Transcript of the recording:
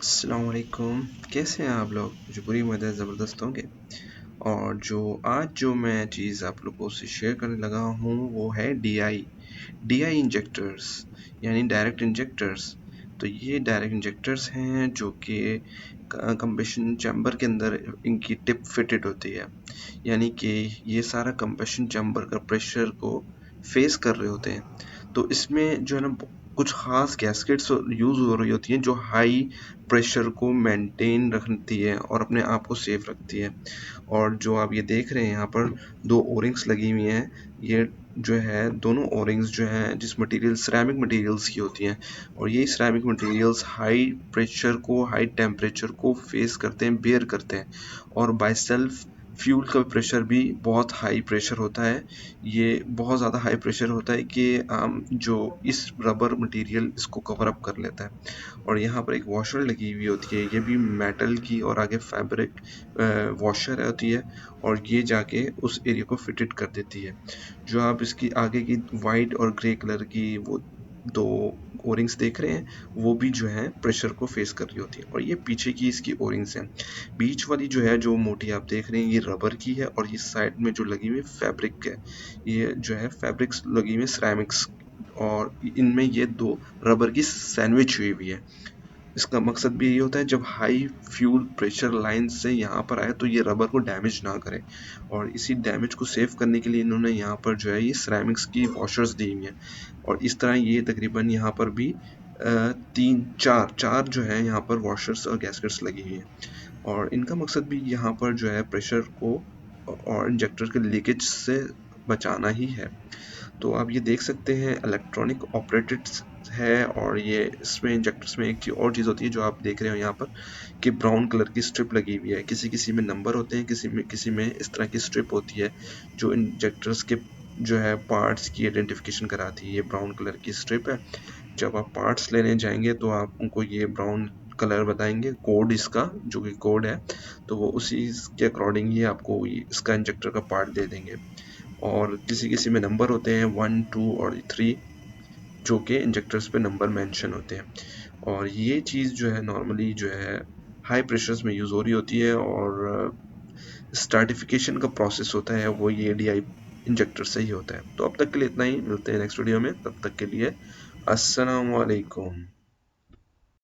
अस्सलाम वालेकुम। कैसे हैं आप लोग? मुझे पूरी उम्मीद है ज़बरदस्त होंगे। और जो मैं चीज़ आप लोगों से शेयर करने लगा हूँ वो है डी आई इंजेक्टर्स, यानी डायरेक्ट इंजेक्टर्स। तो ये डायरेक्ट इंजेक्टर्स हैं जो कि कंबशन चैम्बर के अंदर इनकी टिप फिटेड होती है, यानी कि ये सारा कंबशन चैम्बर का प्रेशर को फेस कर रहे होते हैं। तो इसमें जो है ना कुछ ख़ास गैस्केट्स यूज़ हो रही होती हैं जो हाई प्रेशर को मेंटेन रखती है और अपने आप को सेफ रखती है। और जो आप ये देख रहे हैं यहाँ पर 2 ओरिंग्स लगी हुई हैं। ये जो है दोनों ओरिंग्स जो हैं जिस मटेरियल सिरेमिक मटेरियल्स की होती हैं, और ये सिरेमिक मटेरियल्स हाई प्रेशर को हाई टेम्परेचर को फेस करते हैं, बेयर करते हैं। और बाय सेल्फ फ्यूल का प्रेशर भी बहुत हाई प्रेशर होता है। ये बहुत ज़्यादा हाई प्रेशर होता है कि जो इस रबर मटेरियल इसको कवर अप कर लेता है। और यहाँ पर एक वॉशर लगी हुई होती है, ये भी मेटल की और आगे फैब्रिक वॉशर होती है, और ये जाके उस एरिया को फिटेड कर देती है। जो आप इसकी आगे की वाइट और ग्रे कलर की वो 2 ओरिंग्स देख रहे हैं, वो भी जो है प्रेशर को फेस कर रही होती है। और ये पीछे की इसकी ओरिंग्स हैं। बीच वाली जो है जो मोटी आप देख रहे हैं ये रबर की है, और ये साइड में जो लगी हुई है फैब्रिक है। ये जो है फैब्रिक्स लगी हुई है सिरेमिक्स, और इनमें ये 2 रबर की सैंडविच हुई हुई है। इसका मकसद भी यही होता है जब हाई फ्यूल प्रेशर लाइन से यहाँ पर आए तो ये रबर को डैमेज ना करे, और इसी डैमेज को सेव करने के लिए इन्होंने यहाँ पर जो है ये सिरेमिक्स की वॉशर्स दी हुई हैं। और इस तरह ये तकरीबन यहाँ पर भी 3 4 जो है यहाँ पर वॉशर्स और गैस्केट्स लगी हुई हैं। और इनका मकसद भी यहाँ पर जो है प्रेशर को और इंजेक्टर के लीकेज से बचाना ही है। तो आप ये देख सकते हैं इलेक्ट्रॉनिक ऑपरेटेड है, और ये इसमें इंजेक्टर्स में एक चीज़ और चीज़ होती है जो आप देख रहे हो यहाँ पर कि ब्राउन कलर की स्ट्रिप लगी हुई है। किसी में नंबर होते हैं, किसी में इस तरह की स्ट्रिप होती है जो इंजेक्टर्स के जो है पार्ट्स की आइडेंटिफिकेशन कराती है। ये ब्राउन कलर की स्ट्रिप है। जब आप पार्ट्स लेने जाएंगे तो आप उनको ये ब्राउन कलर बताएंगे, कोड इसका जो कि कोड है, तो वो उसी के अकॉर्डिंग ही आपको इसका इंजेक्टर का पार्ट दे देंगे। और किसी में नंबर होते हैं 1 2 और 3, जो कि इंजेक्टर्स पे नंबर मेंशन होते हैं। और ये चीज़ जो है नॉर्मली जो है हाई प्रेशर्स में यूज़ हो रही होती है, और स्टार्टिफिकेशन का प्रोसेस होता है वो ये डी इंजेक्टर से ही होता है। तो अब तक के लिए इतना ही, मिलते हैं नेक्स्ट वीडियो में, तब तक के लिए अस्सलाम वालेकुम।